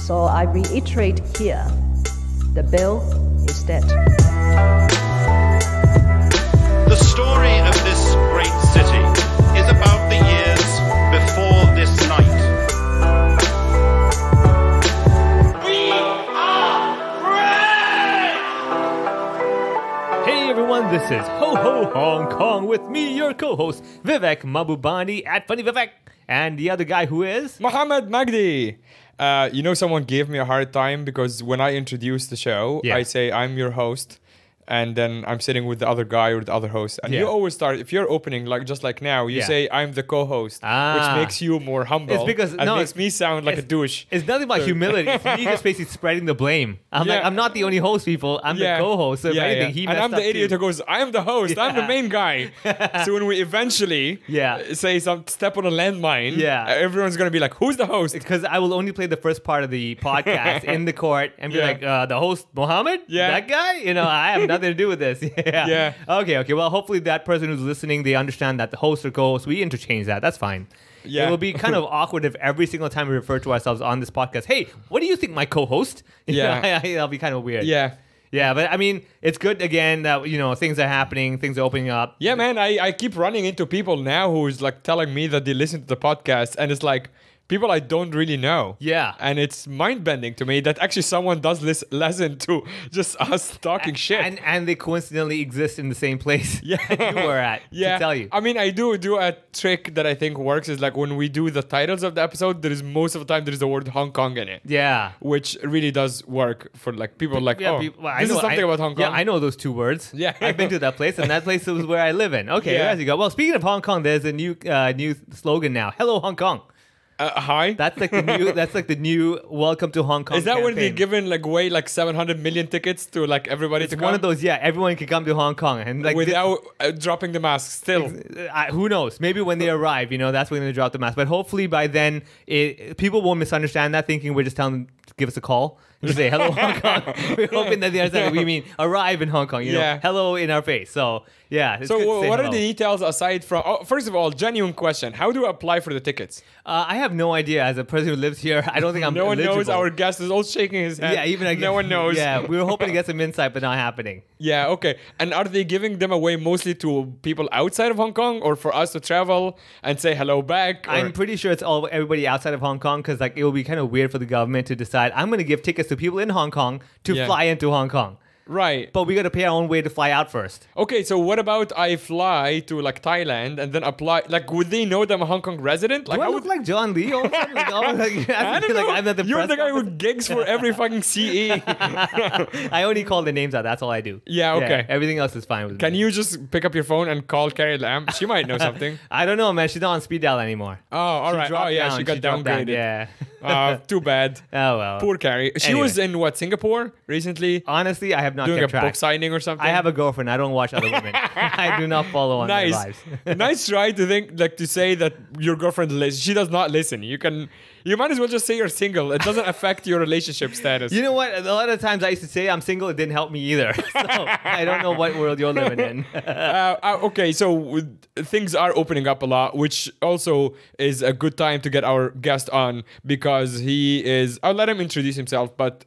So I reiterate here, the bill is dead. The story of this great city is about the years before this night. We are free! Hey everyone, this is Ho Ho Hong Kong with me, your co-host Vivek Mabubani at Funny Vivek, and the other guy who is Mohammed Magdi. Someone gave me a hard time because when I introduce the show, I say I'm your host, and then I'm sitting with the other guy or the other host. And you always start, if you're opening just like now, you say I'm the co-host, which makes you more humble. It's because and makes me sound like a douche. It's nothing about humility. It's me just basically spreading the blame. I'm not the only host, people. I'm the co-host. So if anything, he messed and I'm the idiot who goes, I'm the host. I'm the main guy. So when we eventually say step on a landmine, everyone's gonna be like, who's the host? Because I will only play the first part of the podcast in the court and be like, the host, Mohammed? That guy? I have nothing to do with this. Okay. Well, hopefully that person who's listening, they understand that the host or co-host, we interchange that. That's fine. Yeah. It will be kind of awkward if every single time we refer to ourselves on this podcast, hey, what do you think, my co-host? That'll be kind of weird. Yeah, but I mean, it's good again that, things are happening, things are opening up. Yeah, man, I keep running into people now who's like telling me that they listen to the podcast, and it's like, people I don't really know. Yeah. And it's mind-bending to me that actually someone does listen to just us talking shit. And they coincidentally exist in the same place that you were at, to tell you. I mean, I do a trick that I think works is like when we do the titles of the episode, most of the time there is the word Hong Kong in it. Yeah. Which really does work for like people like, this is something about Hong Kong. Yeah, I know those two words. Yeah. I've been to that place, and that place is where I live in. Okay, there you go. Well, speaking of Hong Kong, there's a new slogan now. Hello, Hong Kong. Hi. That's like the new welcome to Hong Kong. Is that campaign. when they're giving away 700 million tickets to everybody to come? It's one of those. Yeah, everyone can come to Hong Kong and without dropping the mask. Still, who knows? Maybe when they arrive, that's when they drop the mask. But hopefully by then, people won't misunderstand that, thinking we're just telling them to give us a call. Just say hello, Hong Kong. We're hoping that they understand we mean arrive in Hong Kong. Hello in our face. So so what are the details aside from? Oh, first of all, genuine question: how do I apply for the tickets? I have no idea. As a person who lives here, I don't think I'm. No one eligible. knows. Our guest is all shaking his head. Yeah, even no one knows. Yeah, we were hoping to get some insight, but not happening. Yeah, okay. And are they giving them away mostly to people outside of Hong Kong, or for us to travel and say hello back? Or? I'm pretty sure it's everybody outside of Hong Kong, because it will be kind of weird for the government to decide I'm going to give tickets to people in Hong Kong to fly into Hong Kong. Right. But we got to pay our own way to fly out first. Okay, so what about I fly to Thailand and then apply? Would they know that I'm a Hong Kong resident? Do I look like John Lee? I don't know. You're the guy who gigs for every fucking CE. I only call the names out. That's all I do. Yeah, okay. Everything else is fine with me. Can you just pick up your phone and call Carrie Lam? She might know something. I don't know, man. She's not on speed dial anymore. Oh, all right. Oh, yeah. She got downgraded. Too bad. Oh, well. Poor Carrie. She was in Singapore recently? Honestly, I have not doing kept track. Book signing or something. I have a girlfriend. I don't watch other women. I do not follow on their lives. Nice try to think to say that your girlfriend listens. She does not listen. You might as well just say you're single. It doesn't affect your relationship status. You know what? A lot of times I used to say I'm single. It didn't help me either. So I don't know what world you're living in. Okay, so things are opening up a lot, which also is a good time to get our guest on because he is. I'll let him introduce himself, but.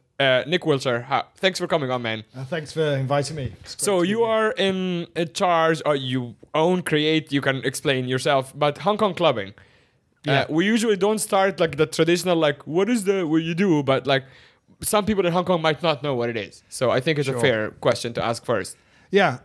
Nick Willsher, thanks for coming on, man. Thanks for inviting me. So you are in charge, or you create, you can explain yourself, but Hong Kong clubbing. We usually don't start the traditional, what you do, but some people in Hong Kong might not know what it is. So I think it's a fair question to ask first. Yeah,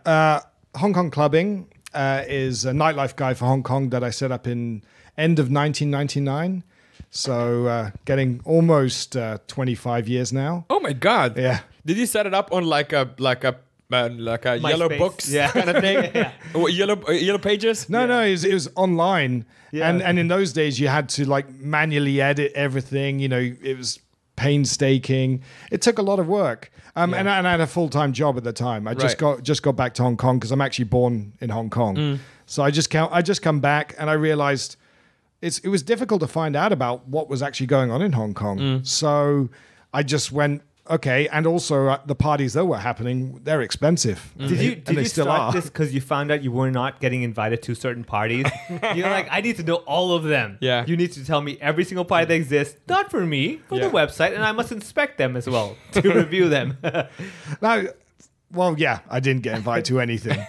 Hong Kong clubbing is a nightlife guide for Hong Kong that I set up in end of 1999. So getting almost 25 years now. Oh my God! Yeah. Did you set it up on like a yellow books kind of thing? Yellow pages? No, it was online. Yeah. And in those days you had to manually edit everything. It was painstaking. It took a lot of work. And I had a full-time job at the time. I just got back to Hong Kong because I'm actually born in Hong Kong. So I just come back and I realized it was difficult to find out about what was actually going on in Hong Kong. So I just went okay, and also the parties that were happening, they're expensive. Did you start this because you found out you were not getting invited to certain parties? You're like, I need to know all of them. Yeah. You need to tell me every single party that exists, not for me, for the website, and I must inspect them as well to review them. Now, well, yeah, I didn't get invited to anything.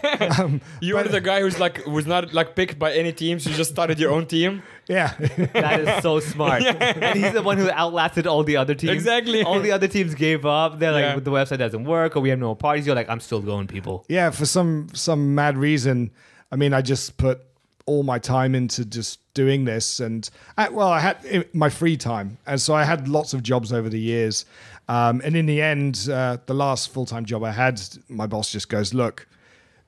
You were the guy was not like picked by any teams. You just started your own team. Yeah. That is so smart. And he's the one who outlasted all the other teams. Exactly. All the other teams gave up. They're like, the website doesn't work, or we have no parties. You're like, I'm still going, people. Yeah, for some mad reason. I mean, I just put all my time into just doing this, and I had my free time, and so I had lots of jobs over the years. And in the end, the last full-time job I had, my boss just goes, look,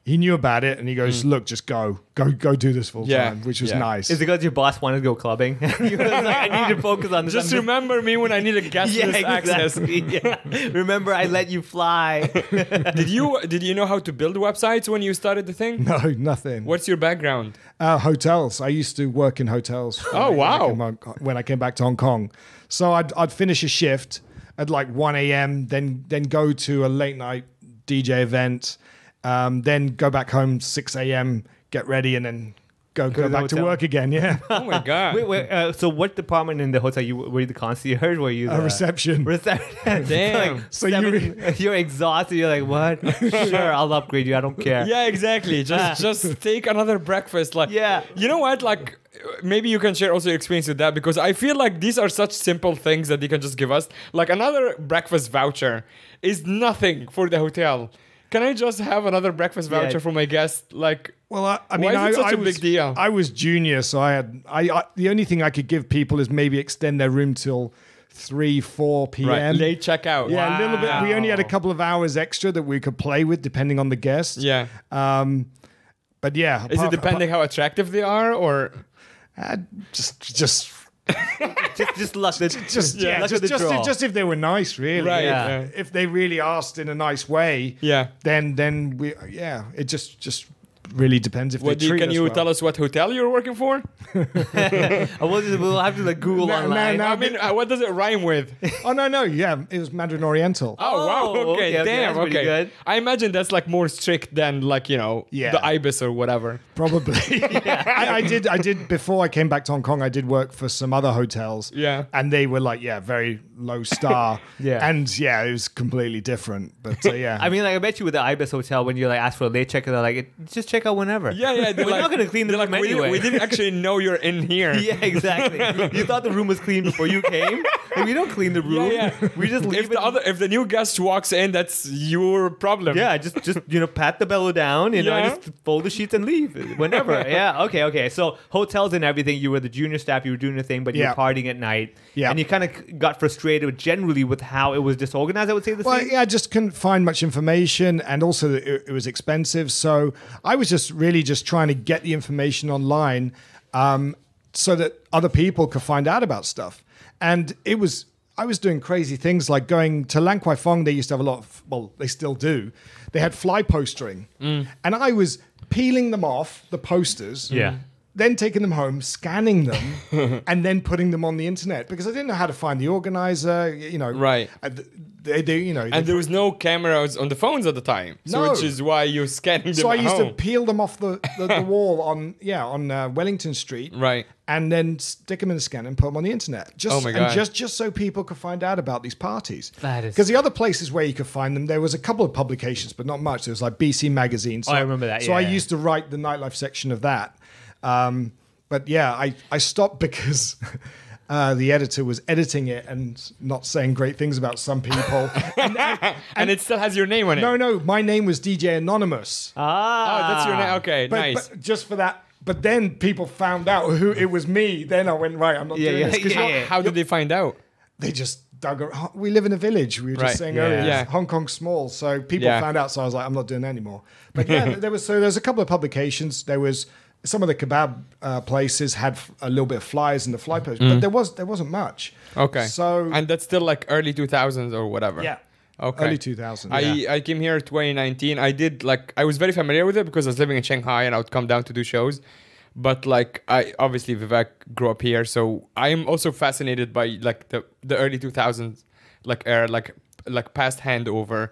he knew about it, and he goes, look, just go do this full-time, which was nice. Is it because your boss wanted to go clubbing? You were like, I need to focus on this. Just remember me when I need a guest list access. Yeah. Remember, I let you fly. Did you know how to build websites when you started the thing? No, nothing. What's your background? Hotels. I used to work in hotels. Oh, wow. When I came back to Hong Kong. So I'd finish a shift at like 1 a.m., then go to a late night DJ event, then go back home 6 a.m., get ready, and then go back to work again. Yeah. Oh my God. Wait. So what department in the hotel were you the concierge? Were you the reception? Reception. Damn. Like so you're exhausted. You're like, what? Sure, I'll upgrade you. I don't care. Yeah, exactly. Just take another breakfast. Like, yeah. You know what? Like, maybe you can share also your experience with that, because I feel like these are such simple things that they can just give us. Like, another breakfast voucher is nothing for the hotel. Can I just have another breakfast voucher for my guest? Like, well, I mean, why is it such a was, big deal? I was junior, so I the only thing I could give people is maybe extend their room till 3-4 p.m. Right, late checkout. Yeah, a little bit. We only had a couple of hours extra that we could play with, depending on the guest. Yeah. But yeah, is it depending how attractive they are, or just luck the just if they were nice, really. Right. Yeah. If they really asked in a nice way, then we it just really depends if they treat us can you well. tell us what hotel you're working for? We'll have to like Google online. I mean, what does it rhyme with? Oh no, yeah, it was Mandarin Oriental. Oh wow, okay, damn, that's pretty good. I imagine that's like more strict than like the Ibis or whatever. Probably. I did before I came back to Hong Kong. I did work for some other hotels. Yeah, and they were like very low star. And it was completely different. But yeah, I mean, like I bet you with the Ibis hotel, when you like ask for a late check, they're like, just check out whenever. Yeah. We're not going to clean the room anyway. We didn't actually know you're in here. Yeah, exactly. You thought the room was clean before you came. Like, we don't clean the room. Yeah. We just leave if the new guest walks in, that's your problem. Yeah, just pat the bellow down, just fold the sheets and leave whenever. Yeah, okay. So hotels and everything, you were the junior staff, you were doing your thing, but you were partying at night. Yeah. And you kind of got frustrated generally with how it was disorganized, I would say. I just couldn't find much information, and also it was expensive. So I was just trying to get the information online so that other people could find out about stuff. And I was doing crazy things like going to Lan Kwai Fong. They used to have a lot of, well, they still do. They had fly postering. And I was peeling them off, the posters. Yeah. Then taking them home, scanning them, and then putting them on the internet, because I didn't know how to find the organizer, Right. And there was no cameras on the phones at the time, which is why you're scanning them. So I used to peel them off the wall on Wellington Street, right, and then stick them in the scanner and put them on the internet. God. And just so people could find out about these parties. Because the other places where you could find them, there was a couple of publications, but not much. There was like BC Magazine. So I remember that. So I used to write the nightlife section of that. But yeah, I stopped because the editor was editing it and not saying great things about some people. and it still has your name on it. No, my name was DJ Anonymous. Oh, that's your name. Okay, nice. But just for that. But then people found out who it was me. Then I went, right, I'm not doing this. How did they find out? They just dug around. We live in a village. We were just saying earlier. Yeah. Hong Kong's small. So people found out. So I was like, I'm not doing that anymore. But yeah, there was a couple of publications. There was some of the kebab places had a little bit of flyers in the fly post, but there wasn't much. Okay. So and that's still like early 2000s or whatever. Yeah. Okay. Early 2000s. I came here 2019. I was very familiar with it because I was living in Shanghai and I would come down to do shows. But like obviously Vivek grew up here, so I'm also fascinated by like the early 2000s like era, like like past handover.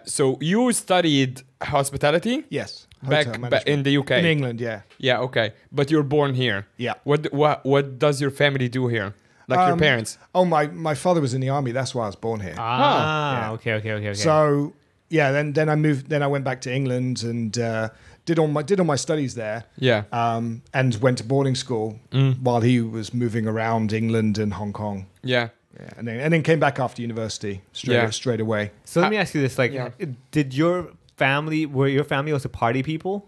So you studied hospitality? Yes. Back in the UK? In England, yeah. Yeah, okay. But you're born here? Yeah. What does your family do here? Like your parents? Oh, my father was in the army. That's why I was born here. Ah, okay. So yeah, then I moved. Then I went back to England and did all my studies there. Yeah. And went to boarding school while he was moving around England and Hong Kong. Yeah. Yeah, and then came back after university straight away. So let me ask you this: like, did your family was a party people?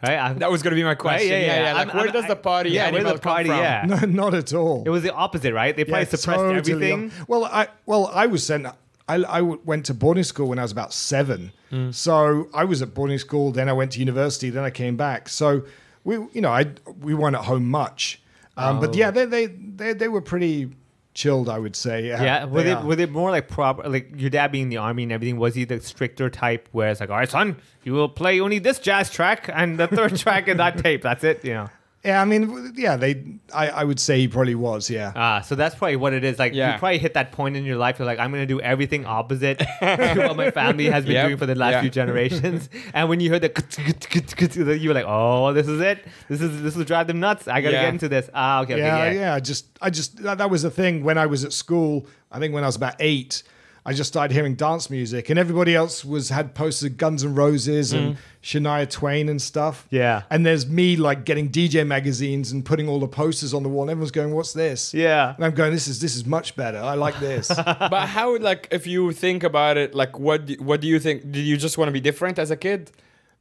Right? That was going to be my question. Right? Yeah. Like, where does the party where the party, come from? yeah. No, not at all. It was the opposite, right? They probably suppressed totally everything. I was sent. I went to boarding school when I was about 7. So I was at boarding school. Then I went to university. Then I came back. So we weren't at home much. But yeah, they were pretty chilled, I would say. Yeah. Were they more like proper? Like your dad being in the army and everything, was he the stricter type where it's like, all right, son, you will play only this jazz track and the third track in that tape. That's it, you know. Yeah, I mean, yeah, I would say he probably was, yeah. So that's probably what it is. Like, you probably hit that point in your life. You're like, I'm going to do everything opposite to what my family has been doing for the last few generations. And when you heard the, you were like, oh, this is it. This will drive them nuts. I got to get into this. Okay. Yeah. I just that was the thing when I was at school. I think when I was about 8. I just started hearing dance music, and everybody else had posters of Guns N' Roses and Shania Twain and stuff. Yeah. And there's me like getting DJ magazines and putting all the posters on the wall, and everyone's going, "What's this?" Yeah. And I'm going, "This is much better. I like this." But how, like, if you think about it, like, what do you think? Did you just want to be different as a kid?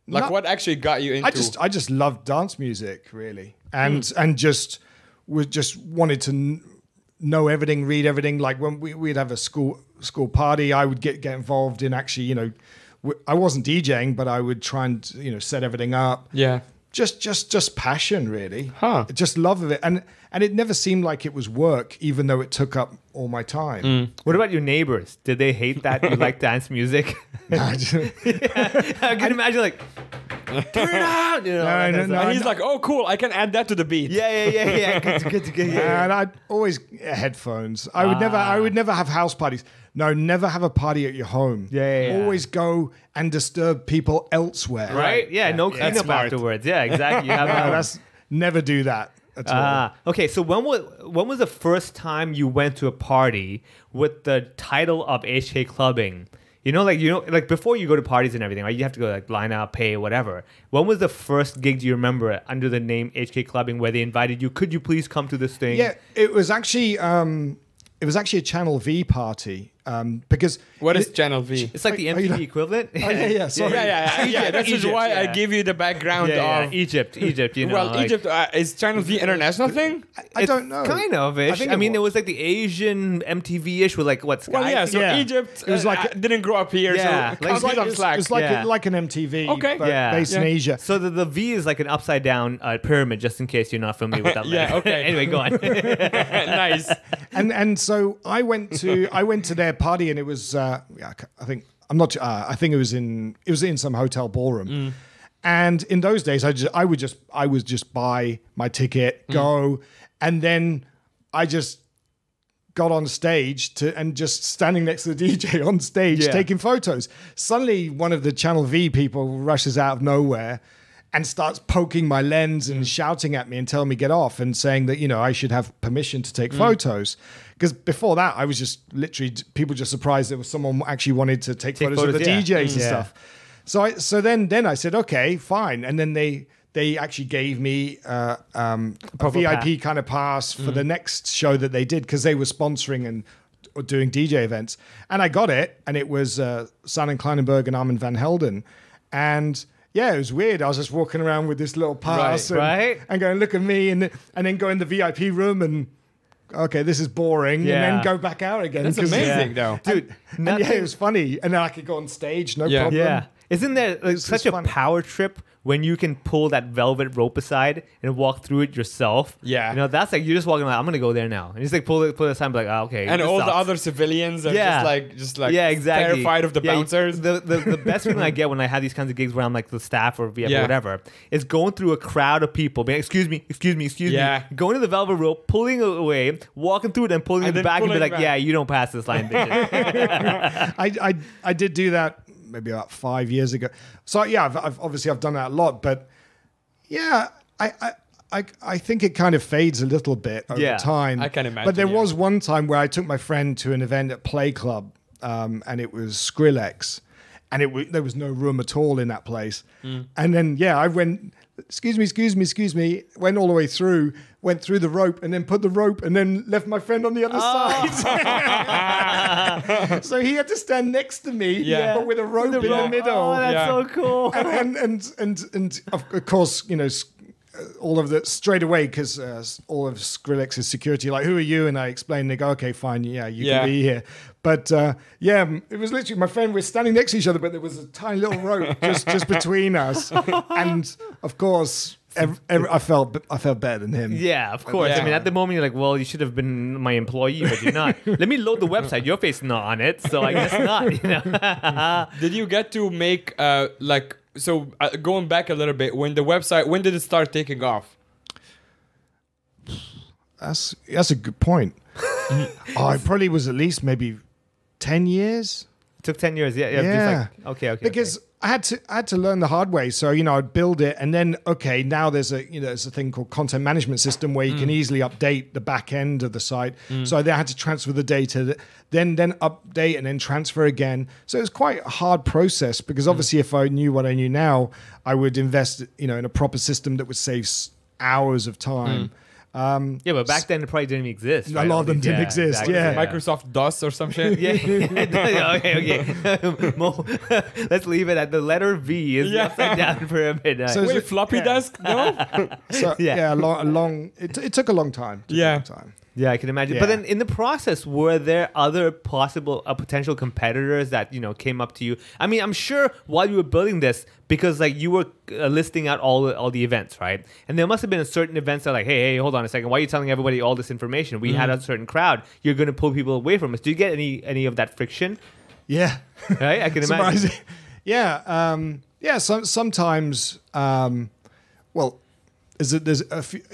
Like, what actually got you into? I just loved dance music, really, and just wanted to know everything, read everything. Like when we'd have a school party, I would get involved in actually, you know, I wasn't DJing, but I would try and, you know, set everything up. Yeah. Just passion, really. Just love of it. And it never seemed like it was work, even though it took up all my time. What about your neighbors? Did they hate that you like dance music? I can imagine, like, turn it out. You know, and he's like, oh, cool, I can add that to the beat. Yeah. Good. And I'd always headphones. I would never have house parties. No, never have a party at your home. Yeah. Always go and disturb people elsewhere. Right? Yeah, no cleanup afterwards. Yeah, exactly. You have never do that at all. Okay, so when was the first time you went to a party with the title of HKClubbing? Like before you go to parties and everything, right? You have to go like line up, pay, whatever. When was the first gig, do you remember, under the name HKClubbing, where they invited you? Could you please come to this thing? Yeah, it was actually a Channel V party. Because what is Channel V? It's like the MTV equivalent. Oh, yeah. Sorry. Yeah. This is why I give you the background of Egypt. You know, well, Egypt is Channel V international thing. I don't know. Kind of ish. I mean, it was like the Asian MTV-ish with like what? Sky? Well, yeah. So Egypt, it was like didn't grow up here. Yeah, so it's like an MTV. Okay. Based in Asia. So the V is like an upside down pyramid, just in case you're not familiar with that. Okay. Anyway, go on. Nice. And so I went to their party, and it was I think it was in some hotel ballroom. And in those days I would just buy my ticket, go, and then I just got on stage and just standing next to the DJ on stage taking photos. Suddenly one of the Channel V people rushes out of nowhere and starts poking my lens and shouting at me and telling me get off and saying that, you know, I should have permission to take photos. Because before that, I was just literally, people just surprised that someone actually wanted to take photos of the DJs and stuff. So then I said, okay, fine. And then they actually gave me a VIP kind of pass for the next show that they did, because they were sponsoring and doing DJ events. And I got it, and it was Simon Kleinenberg and Armin van Helden. And yeah, it was weird. I was just walking around with this little pass and going, look at me, and then go in the VIP room and, okay, this is boring, and then go back out again. That's amazing, though. Dude, it was funny. And then I could go on stage, no problem. Yeah. Isn't there such a fun. power trip when you can pull that velvet rope aside and walk through it yourself? Yeah. You know, that's like, you're just walking like, I'm going to go there now. And just like pull it aside and be like, oh, okay. And this all sucks. the other civilians are just like yeah, exactly. terrified of the bouncers. The best feeling I get when I have these kinds of gigs where I'm like the staff or VF or Yeah. whatever is going through a crowd of people, being, excuse me, Yeah. going to the velvet rope, pulling it away, walking through it and pulling And it then back and be pulling like, back. yeah, you don't pass this line, bitches. I did do that maybe about 5 years ago. So yeah, I've obviously done that a lot, but yeah, I think it kind of fades a little bit over time. I can imagine, But there yeah. was one time where I took my friend to an event at Play Club, and it was Skrillex, and there was no room at all in that place. And then I went, excuse me, went all the way through, went through the rope, and then put the rope, and then left my friend on the other side. So he had to stand next to me, but with a rope in the middle. Oh, that's so cool. And of course, you know, all of that straight away, because all of Skrillex's security, like, who are you? And I explained, they go, okay, fine, you can be here. But it was literally my friend. We're standing next to each other, but there was a tiny little rope just between us. And of course, I felt better than him. Yeah, of course. Yeah. I mean, at the moment, you're like, well, you should have been my employee, but you're not. Let me load the website. Your face is not on it, so I guess not. You know? Did you get to make going back a little bit, when did it start taking off? That's a good point. It probably was at least maybe 10 years. It took 10 years. Yeah. Yeah. Just like, okay. Because I had to learn the hard way. So, you know, I'd build it, and then now there's a thing called content management system where you can easily update the back end of the site. So I had to transfer the data, then update and then transfer again. So it was quite a hard process, because obviously if I knew what I knew now, I would invest, in a proper system that would save hours of time. But back then it probably didn't even exist. A lot of them didn't exist. Exactly. Yeah. Microsoft DOS or some shit? Okay. Let's leave it at the letter V is the upside down pyramid. So Wait, floppy disk? No? So it took a long time. Yeah, I can imagine. Yeah. But then in the process, were there other potential competitors that, came up to you? I mean, I'm sure while you were building this, because like you were listing out all the events, right? And there must have been a certain events that like, hey, hold on a second. Why are you telling everybody all this information? We had a certain crowd. You're going to pull people away from us. Do you get any of that friction? Yeah. Right? I can imagine. Surprising. Yeah. Sometimes,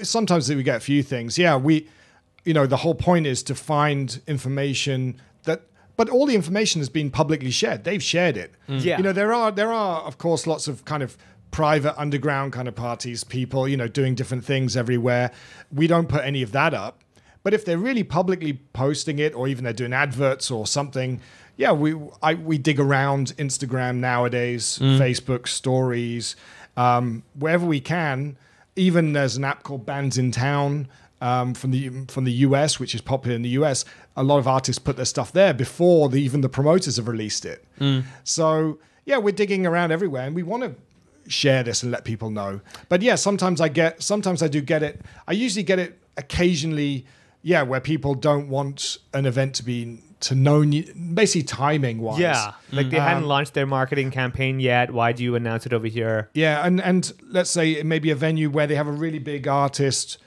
sometimes we get a few things. Yeah. The whole point is to find information but all the information has been publicly shared. They've shared it. Yeah. There are, of course, lots of kind of private underground kind of parties, people, doing different things everywhere. We don't put any of that up. But if they're really publicly posting it, or even they're doing adverts or something, we dig around Instagram nowadays, Facebook stories, wherever we can. Even there's an app called Bands in Town, from the US, which is popular in the US. A lot of artists put their stuff there before even the promoters have released it. So we're digging around everywhere, and we want to share this and let people know. But sometimes I do get it. I usually get it occasionally, where people don't want an event to know, basically timing wise. Yeah, like they hadn't launched their marketing campaign yet. Why do you announce it over here? Yeah, and let's say it may be a venue where they have a really big artist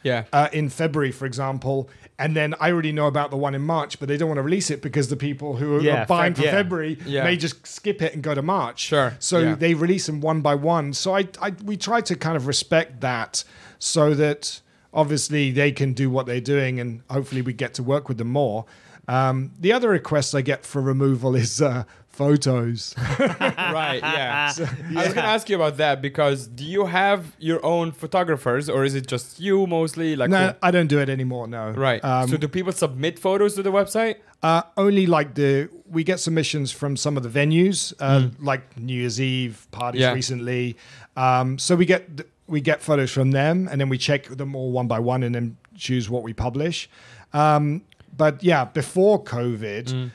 in February, for example, and then I already know about the one in March, but they don't want to release it because the people who are buying for February may just skip it and go to March. Sure. So they release them one by one. So we try to kind of respect that, so that obviously they can do what they're doing, and hopefully we get to work with them more. The other request I get for removal is photos. Right, yeah. I was going to ask you about that, because do you have your own photographers, or is it just you mostly? No, I don't do it anymore, no. Right. So do people submit photos to the website? Only we get submissions from some of the venues, like New Year's Eve parties recently. So we get photos from them, and then we check them all one by one and then choose what we publish. But before COVID,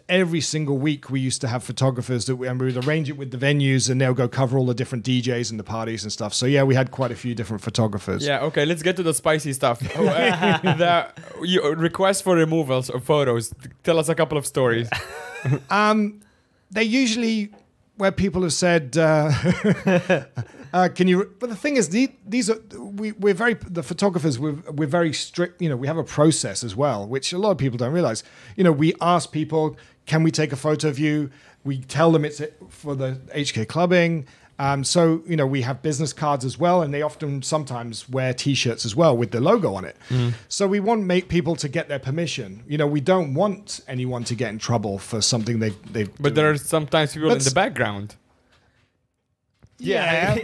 every single week we used to have photographers and we would arrange it with the venues, and they'll go cover all the different DJs and the parties and stuff. So we had quite a few different photographers. Yeah, okay, let's get to the spicy stuff. The request for removals of photos. Tell us a couple of stories. They usually, where people have said, "Can you?" But the thing is, these are we're very the photographers. We're very strict. You know, we have a process as well, which a lot of people don't realize. You know, we ask people, "Can we take a photo of you?" We tell them it's for the HKClubbing. So, you know, we have business cards as well, and they often sometimes wear T-shirts as well with the logo on it. So we want to make people to get their permission. You know, we don't want anyone to get in trouble for something they've But there are sometimes people in the background. Yeah,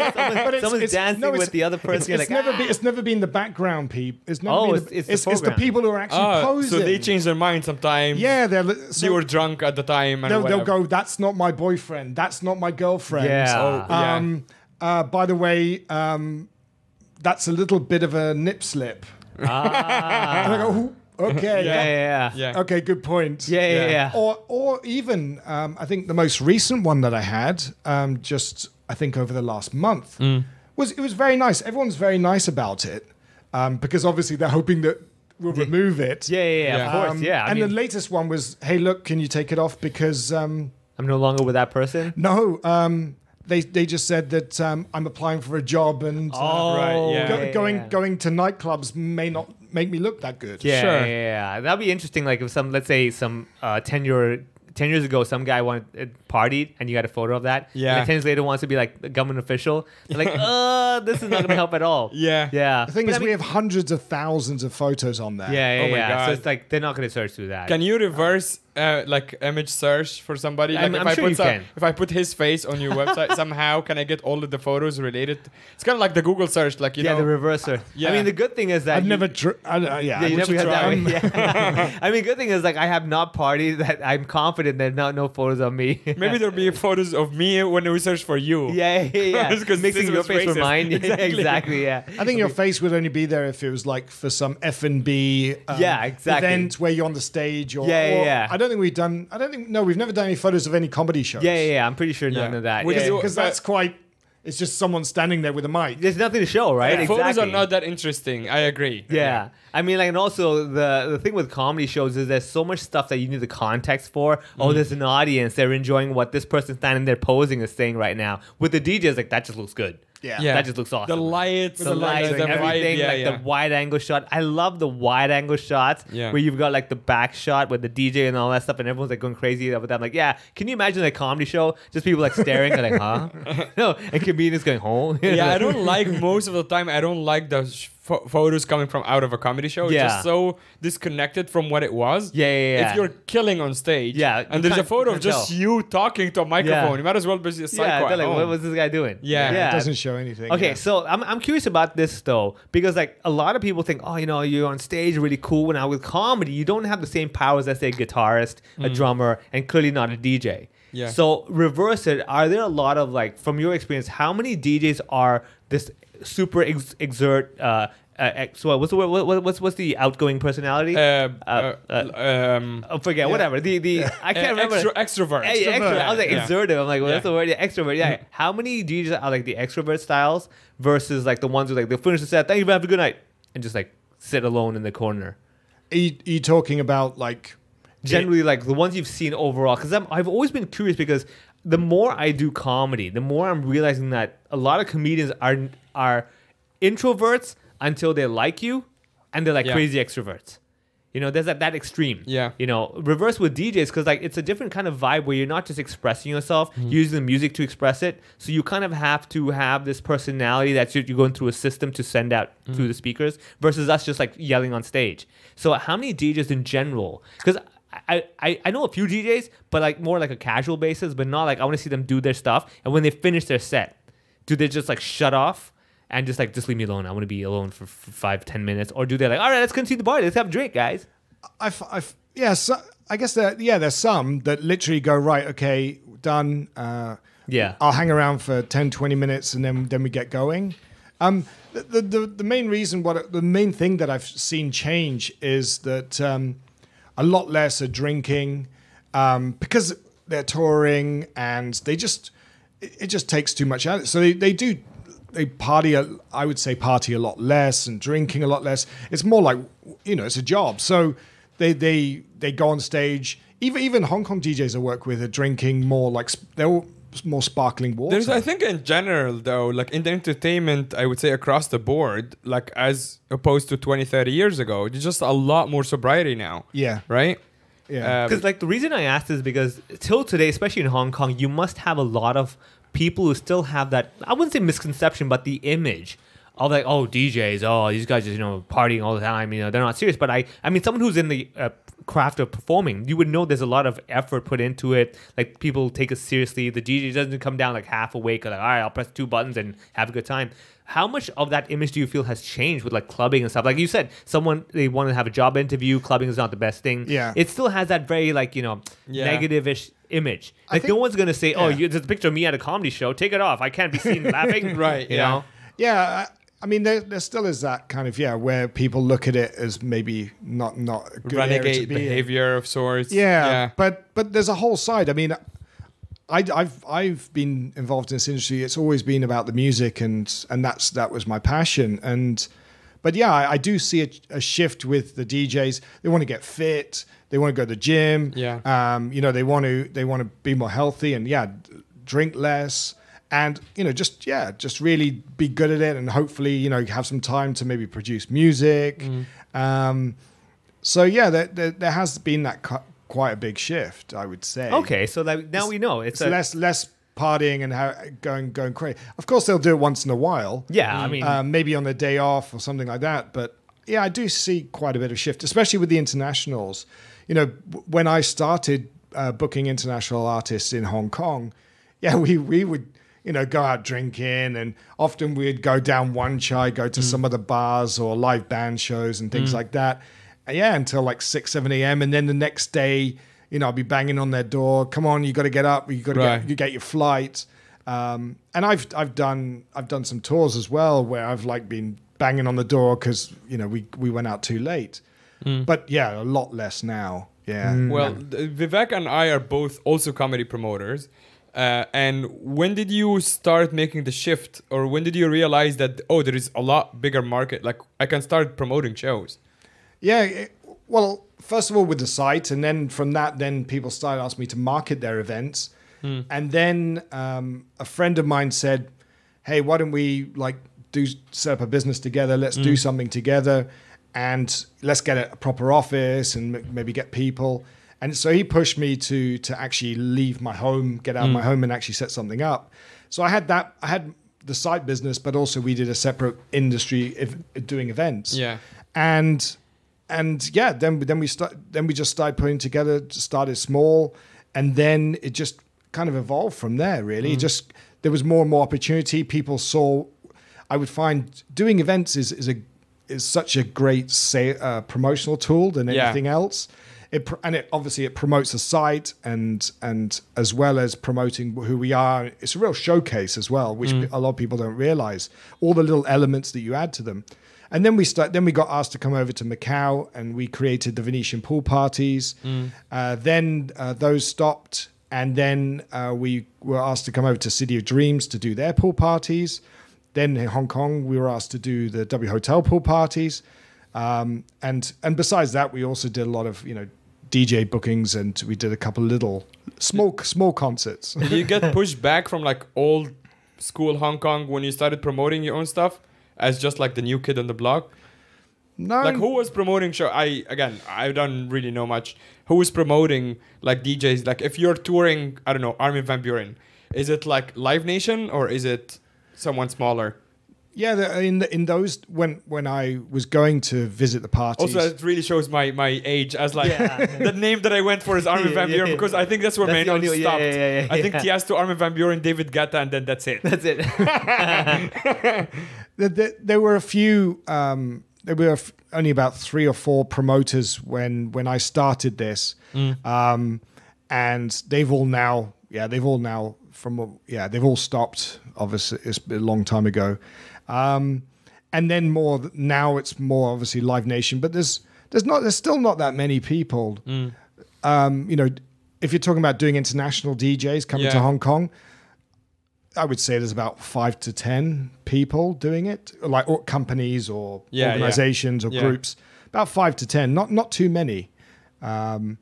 someone's dancing with the other person. It's never been the background people. It's never it's the people who are actually posing. So they change their mind sometimes. Yeah, you were drunk at the time. And they'll go, "That's not my boyfriend. That's not my girlfriend." Yeah. By the way, that's a little bit of a nip slip. And I go, "Ooh, okay, yeah. Okay, good point. Yeah. Or even, I think the most recent one that I had, I think over the last month, was very nice. Everyone's very nice about it, because obviously they're hoping that we'll remove it. Yeah, of course, yeah. The latest one was, "Hey, look, can you take it off because I'm no longer with that person." No, they just said that I'm applying for a job and going to nightclubs may not make me look that good. Yeah, Sure. yeah. That'd be interesting. Like if let's say some 10 years ago, some guy partied and you got a photo of that. Yeah. And 10 years later wants to be like a government official. They're like, this is not going to help at all. Yeah. The thing is, we have hundreds of thousands of photos on there. Yeah. Oh my God. So it's like, they're not going to search through that. Can you reverse like image search for somebody? Like I'm sure you can. If I put his face on your website somehow, can I get all of the photos related? It's kind of like the Google search, like, you know. the reverser. Yeah. I mean, the good thing is that I've never you never had that way. Yeah. I mean, good thing is like I have not partied that I'm confident there's no photos of me. Maybe there'll be photos of me when we search for you. Yeah. Because mixing your face for mine. Exactly. Yeah. I think your face would only be there if it was like for some F&B exactly. event where you're on the stage. Or Yeah. I don't think we've never done any photos of any comedy shows. Yeah. I'm pretty sure none of that. Because that's quite. It's just someone standing there with a mic. There's nothing to show, right? Yeah. Exactly. Photos are not that interesting. I agree. Yeah. I mean, like, and also the thing with comedy shows is there's so much stuff that you need the context for. Oh, there's an audience. They're enjoying what this person standing there posing is saying right now. With the DJs, like, that just looks good. Yeah. That just looks awesome. The lights, everything, the wide angle shot. I love the wide angle shots where you've got like the back shot with the DJ and all that stuff, and everyone's like going crazy with that. I'm like, yeah, can you imagine a comedy show? Just people like staring, and like, huh? No, and comedians going home. Yeah, I don't like most of the time. I don't like those photos coming from out of a comedy show. It's just so disconnected from what it was. Yeah. If you're killing on stage, and there's a photo of just you talking to a microphone, you might as well be a psycho. They're like, what was this guy doing? It doesn't show anything. Okay, so I'm curious about this though, because like a lot of people think, oh, you know, you're on stage really cool. Now with comedy, you don't have the same powers as a guitarist, a drummer, and clearly not a DJ. Yeah. So reverse it. Are there a lot of like, from your experience, how many DJs are this super exert? So what's the word? What's the outgoing personality? Forget whatever. The I can't remember. Extrovert. I was like exertive. I'm like, what's the word? Yeah, extrovert. Yeah. How many DJs are like the extrovert styles versus like the ones who like they'll finish the set, thank you, have a good night, and just like sit alone in the corner? Are you talking about like generally like the ones you've seen overall? Because I've always been curious because the more I do comedy, the more I'm realizing that a lot of comedians are introverts until they like you, and they're like crazy extroverts. You know, there's that extreme. Yeah. You know, reverse with DJs, because like it's a different kind of vibe where you're not just expressing yourself, using the music to express it. So you kind of have to have this personality that you're going through a system to send out through the speakers, versus us just like yelling on stage. So how many DJs in general? Because I know a few DJs, but like more like a casual basis, but not like I want to see them do their stuff. And when they finish their set, do they just like shut off? And just leave me alone. I want to be alone for 5-10 minutes. Or do they like, all right, let's continue the party. Let's have a drink, guys. So I guess there's some that literally go, right, okay, done. I'll hang around for 10-20 minutes and then we get going. The main reason, the main thing that I've seen change is that a lot less are drinking because they're touring and it just takes too much out of it. So they party, I would say party a lot less and drinking a lot less. It's more like, you know, it's a job. So they go on stage. Even Hong Kong DJs I work with are drinking more, like more sparkling water. I think in general though, like in the entertainment, I would say across the board, like as opposed to 20, 30 years ago, there's just a lot more sobriety now. Yeah. Right? Yeah. Because like the reason I asked is because till today, especially in Hong Kong, you must have a lot of people who still have that, I wouldn't say misconception, but the image of like, oh, DJs, oh, these guys just, partying all the time, they're not serious. But I mean, someone who's in the craft of performing, you would know there's a lot of effort put into it. Like people take it seriously. The DJ doesn't come down like half awake, like, all right, I'll press 2 buttons and have a good time. How much of that image do you feel has changed with like clubbing and stuff? Like you said, they want to have a job interview. Clubbing is not the best thing. Yeah. It still has that very like, negative-ish image. Like no one's going to say, oh, there's a picture of me at a comedy show. Take it off. I can't be seen laughing. Right. You know? Yeah. I mean, there still is that kind of, where people look at it as maybe not a good renegade behavior of sorts. Yeah. But there's a whole side. I mean, I've been involved in this industry. It's always been about the music, and that was my passion. But I do see a shift with the DJs. They want to get fit. They want to go to the gym. Yeah. They want to be more healthy and drink less. And just really be good at it, and hopefully have some time to maybe produce music. So there has been that quite a big shift, I would say. Okay, so now we know it's less partying and going crazy. Of course, they'll do it once in a while. Yeah, I mean, maybe on their day off or something like that. But I do see quite a bit of shift, especially with the internationals. When I started booking international artists in Hong Kong, we would go out drinking, and often we'd go down Wan Chai, go to some of the bars or live band shows and things like that. Until like 6, 7 a.m. And then the next day, I'll be banging on their door. Come on, you got to get up. You got to get your flight. And I've done some tours as well where I've like been banging on the door because we went out too late. But a lot less now. Yeah. Well, Vivek and I are both also comedy promoters. And when did you start making the shift, or when did you realize that, there is a lot bigger market, like I can start promoting shows? Well, first of all with the site, and then from that, then people started asking me to market their events. And then a friend of mine said, hey, why don't we set up a business together? Let's do something together, and let's get a proper office and maybe get people. And so he pushed me to actually leave my home, get out of my home, and actually set something up. So I had the site business, but also we did a separate industry doing events. Yeah. And then we just started putting together. Started small, and then it just kind of evolved from there. Really, there was more and more opportunity. People saw. I would find doing events is such a great promotional tool than anything else. It obviously promotes the site and as well as promoting who we are. It's a real showcase as well, which a lot of people don't realize. All the little elements that you add to them. And then we got asked to come over to Macau, and we created the Venetian pool parties. Then those stopped, and then we were asked to come over to City of Dreams to do their pool parties. Then in Hong Kong, we were asked to do the W Hotel pool parties. And besides that, we also did a lot of DJ bookings, and we did a couple little small concerts. Did you get pushed back from like old school Hong Kong when you started promoting your own stuff as just like the new kid on the block? No. Like who was promoting show? I don't really know much. Who was promoting like DJs? Like if you're touring, I don't know, Armin van Buuren, is it like Live Nation or is it someone smaller? Yeah, in those when I was going to visit the parties. Also, it really shows my age as like the name that I went for is Armin van Buuren because I think that's where my name stopped. I think Tiesto, Armin van Buuren, David Guetta, and then that's it. That's it. There were a few. There were only about 3 or 4 promoters when I started this, and they've all now stopped. Obviously, it's been a long time ago. And then now it's more obviously Live Nation, but there's still not that many people. If you're talking about doing international DJs coming to Hong Kong, I would say there's about 5 to 10 people doing it, or companies or organizations or groups. About 5 to 10, not too many. Okay,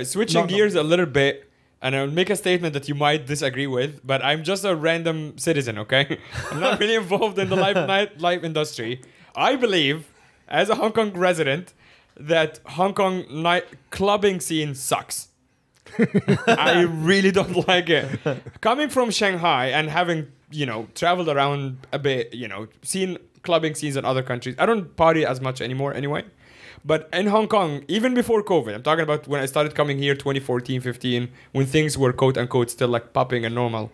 switching gears a little bit. and I'll make a statement that you might disagree with, but I'm just a random citizen, okay? I'm not really involved in the nightlife industry. I believe, as a Hong Kong resident, that Hong Kong night clubbing scene sucks. I really don't like it. Coming from Shanghai and having, traveled around a bit, seen clubbing scenes in other countries. I don't party as much anymore anyway. But in Hong Kong, even before COVID, I'm talking about when I started coming here 2014, 15, when things were quote unquote still like popping and normal.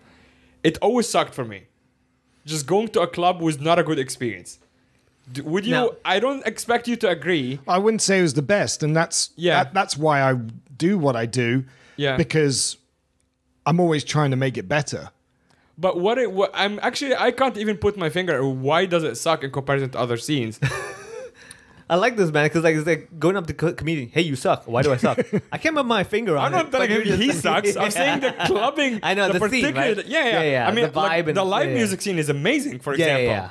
It always sucked for me. Just going to a club was not a good experience. Would you? No. I don't expect you to agree. I wouldn't say it was the best, and that's why I do what I do. Yeah. Because I'm always trying to make it better. But I can't even put my finger on why does it suck in comparison to other scenes. I like this, man, because it's like going up to comedian. Hey, you suck. Why do I suck? I can't put my finger on it. I'm not telling you he sucks. I'm saying the clubbing. I know the scene, right? Yeah. I mean, the vibe the live music scene is amazing. For example,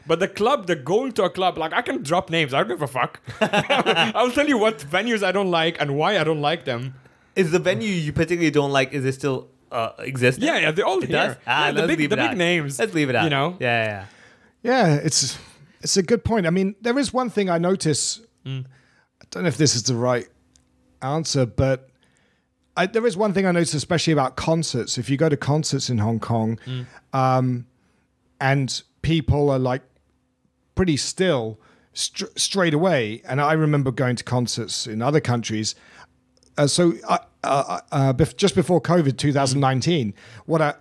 But the going to a club, like I can drop names. I don't give a fuck. I'll tell you what venues I don't like and why I don't like them. Is the venue you particularly don't like? Is it still existing? Yeah, they're all here. The big names. Let's leave it out. Yeah. Yeah, it's a good point. I mean, there is one thing I notice. I don't know if this is the right answer, but there is one thing I notice, especially about concerts. If you go to concerts in Hong Kong, and people are like pretty still straight away. And I remember going to concerts in other countries. Just before COVID, 2019, what I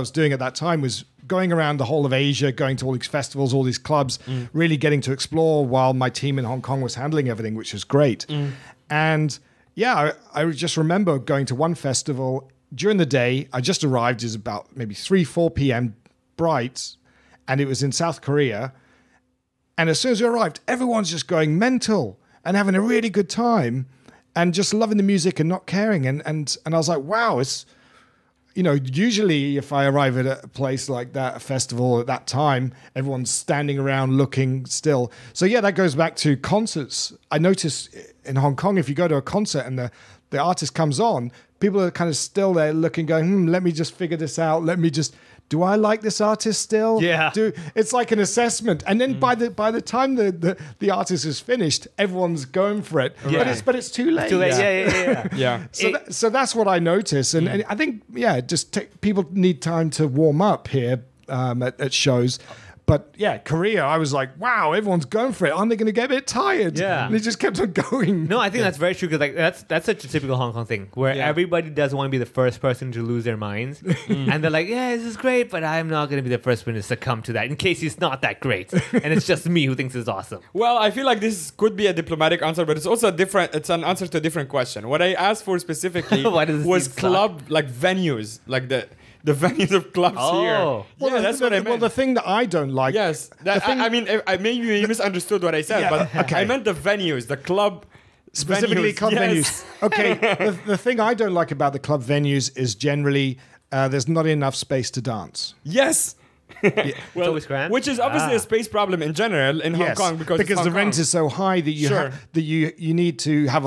was doing at that time was going around the whole of Asia, going to all these festivals, all these clubs, really getting to explore while my team in Hong Kong was handling everything, which was great. And yeah, I just remember going to one festival during the day. I just arrived. It was about maybe 3-4 p.m. bright, and it was in South Korea. And as soon as we arrived, everyone's just going mental and having a really good time and just loving the music and not caring. And I was like, wow, it's, usually if I arrive at a place like that, a festival at that time, everyone's standing around looking still. So yeah, that goes back to concerts. I notice in Hong Kong, if you go to a concert and the artist comes on, people are kind of still there looking, going, let me just figure this out. Do I like this artist still? Yeah. It's like an assessment. And then by the time the artist is finished, everyone's going for it. Yeah. But it's too late. It's too late. Yeah. So that's what I notice. And I think, people need time to warm up here at shows. But yeah, Korea, I was like, wow, everyone's going for it. Aren't they going to get a bit tired? Yeah. And they just kept on going. No, I think that's very true because that's such a typical Hong Kong thing where everybody does want to be the first person to lose their minds. And they're like, yeah, this is great, but I'm not going to be the first one to succumb to that in case it's not that great. And it's just me who thinks it's awesome. Well, I feel like this could be a diplomatic answer, but it's also it's an answer to a different question. What I asked for specifically was club, like venues, like the venues of clubs here. Well, that's what I meant. Well, the thing that I don't like. Yes. Maybe you misunderstood what I said, but okay. I meant the venues, the club specifically venues. Club venues. Okay. the thing I don't like about the club venues is generally there's not enough space to dance. Yes. Well, always grand. Which is obviously a space problem in general in Hong Kong because the rent is so high that you need to have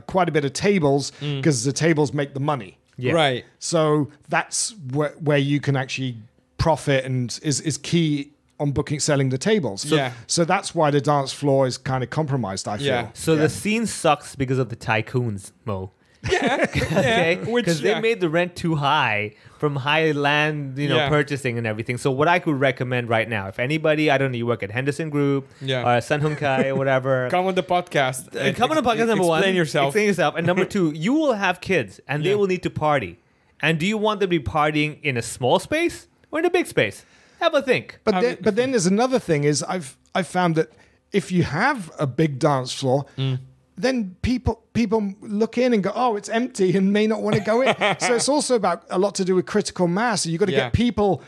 quite a bit of tables because the tables make the money. Yeah. Right. So that's where you can actually profit and is key on selling the tables. So that's why the dance floor is kind of compromised, I feel. Yeah. So the scene sucks because of the tycoons, Mo. Yeah. Okay? Because they made the rent too high from high land, purchasing and everything. So what I could recommend right now, if anybody, I don't know, you work at Henderson Group or Sun Hung Kai or whatever. Come on the podcast. Come on the podcast, number one. Explain yourself. And number two, you will have kids and they will need to party. And do you want them to be partying in a small space or in a big space? Have a think. But then there's another thing is I've found that if you have a big dance floor, then people look in and go, oh, it's empty and may not want to go in. So it's also about a lot to do with critical mass. You've got to get people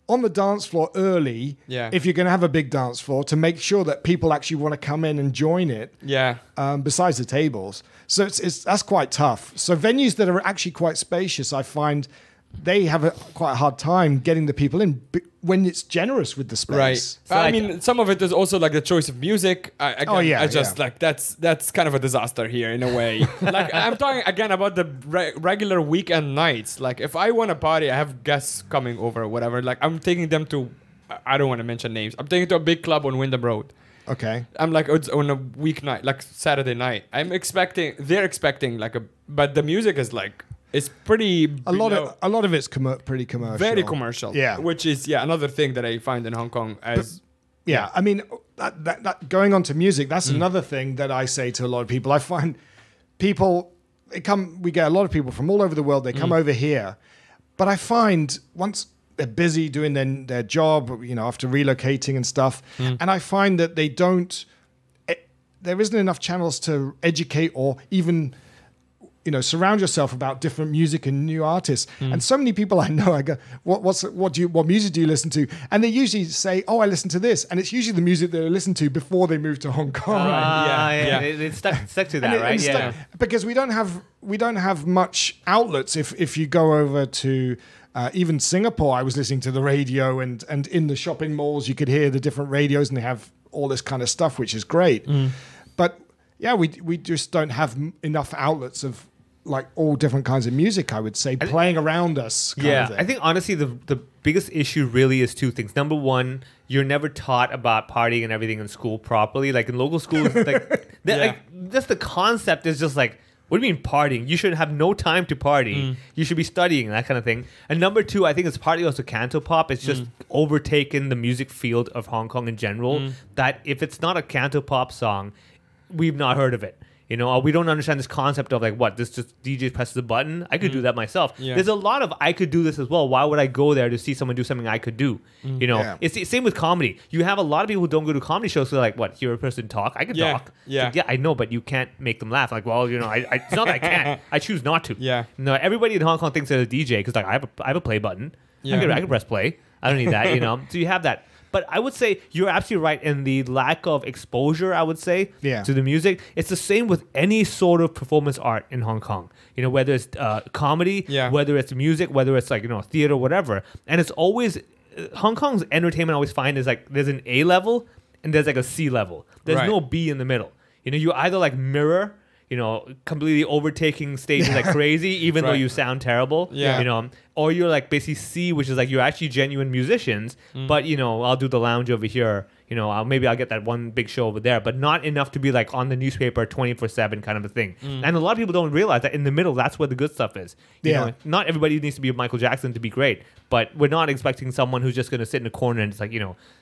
on the dance floor early if you're going to have a big dance floor to make sure that people actually want to come in and join it. Yeah. Besides the tables. So that's quite tough. So venues that are actually quite spacious, I find they have quite a hard time getting the people in when it's generous with the space. Right. So I mean, some of it is also like the choice of music. I just yeah. like that's kind of a disaster here in a way. Like I'm talking again about the regular weekend nights. Like if I want to party, I have guests coming over or whatever. Like I'm taking them to, I don't want to mention names. I'm taking to a big club on Wyndham Road. Okay. I'm like, it's on a weeknight, like Saturday night. They're expecting like but the music is like, it's pretty a lot of it's pretty commercial. Very commercial. Yeah. Which is another thing that I find in Hong Kong as I mean that going on to music, that's another thing that I say to a lot of people. I find people we get a lot of people from all over the world, they come over here. But I find once they're busy doing their job, after relocating and stuff, and I find that there isn't enough channels to educate or even surround yourself about different music and new artists. And so many people I know, I go, what music do you listen to? And they usually say, oh, I listen to this. And it's usually the music they listen to before they move to Hong Kong. It's stuck to that, right? Because we don't have much outlets. If you go over to even Singapore, I was listening to the radio, and in the shopping malls you could hear the different radios, and they have all this kind of stuff, which is great. But yeah, we just don't have enough outlets of like all different kinds of music, I would say, playing around us. Kind of thing. I think honestly the biggest issue really is two things. Number one, you're never taught about partying and everything in school properly. Like in local schools, just the concept is just like, what do you mean partying? You should have no time to party. You should be studying, that kind of thing. And number two, I think it's partly also Cantopop. It's just overtaken the music field of Hong Kong in general. That if it's not a Cantopop song, we've not heard of it. We don't understand this concept of like, what, this just DJ presses a button? I could do that myself. Yeah. There's a lot of, I could do this as well. Why would I go there to see someone do something I could do? It's the same with comedy. You have a lot of people who don't go to comedy shows who are like, what, hear a person talk? I can talk. Yeah. Like, I know, but you can't make them laugh. Like, well, it's not that I can't. I choose not to. Yeah. No, everybody in Hong Kong thinks they're a DJ because like I have a play button. Yeah. I can press play. I don't need that, So you have that. But I would say you're absolutely right in the lack of exposure, I would say, to the music. It's the same with any sort of performance art in Hong Kong. Whether it's comedy, whether it's music, whether it's like, theater, whatever. And it's always, Hong Kong's entertainment I always find is like, there's an A level and there's like a C level. There's no B in the middle. You either like mirror, completely overtaking stages like crazy, even though you sound terrible. Or you're like basically C, which is like you're actually genuine musicians, but I'll do the lounge over here. Maybe I'll get that one big show over there, but not enough to be like on the newspaper 24/7 kind of a thing. And a lot of people don't realize that in the middle, that's where the good stuff is. Not everybody needs to be Michael Jackson to be great, but we're not expecting someone who's just going to sit in a corner and just like,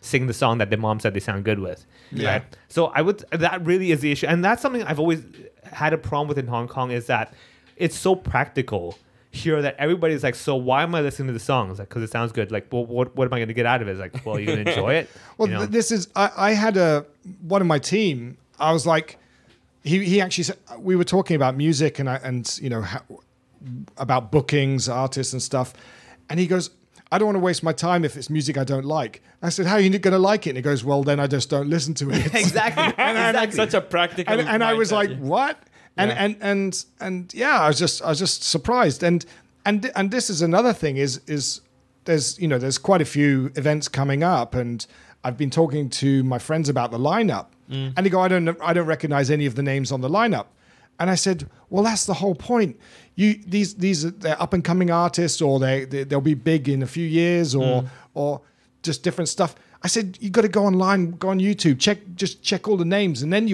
sing the song that their mom said they sound good with. Right? So that really is the issue. And that's something I've always had a problem with in Hong Kong, is that it's so practical here that everybody's like, so why am I listening to the songs? Like, because it sounds good. Like, well, what am I going to get out of it? It's like, well, you're going to enjoy it. Well, this is, I had one of my team, I was like, he actually said, we were talking about music and about bookings, artists and stuff. And he goes, I don't want to waste my time if it's music I don't like. I said, how are you going to like it? And he goes, well, then I just don't listen to it. Exactly. Exactly. Such a practical. And I was like, what? And yeah, I was just surprised. And this is another thing is there's quite a few events coming up, and I've been talking to my friends about the lineup, and they go, I don't recognize any of the names on the lineup. And I said, well, that's the whole point. They're up and coming artists, or they'll be big in a few years, or just different stuff. I said, you got to go online, go on YouTube, check all the names, and then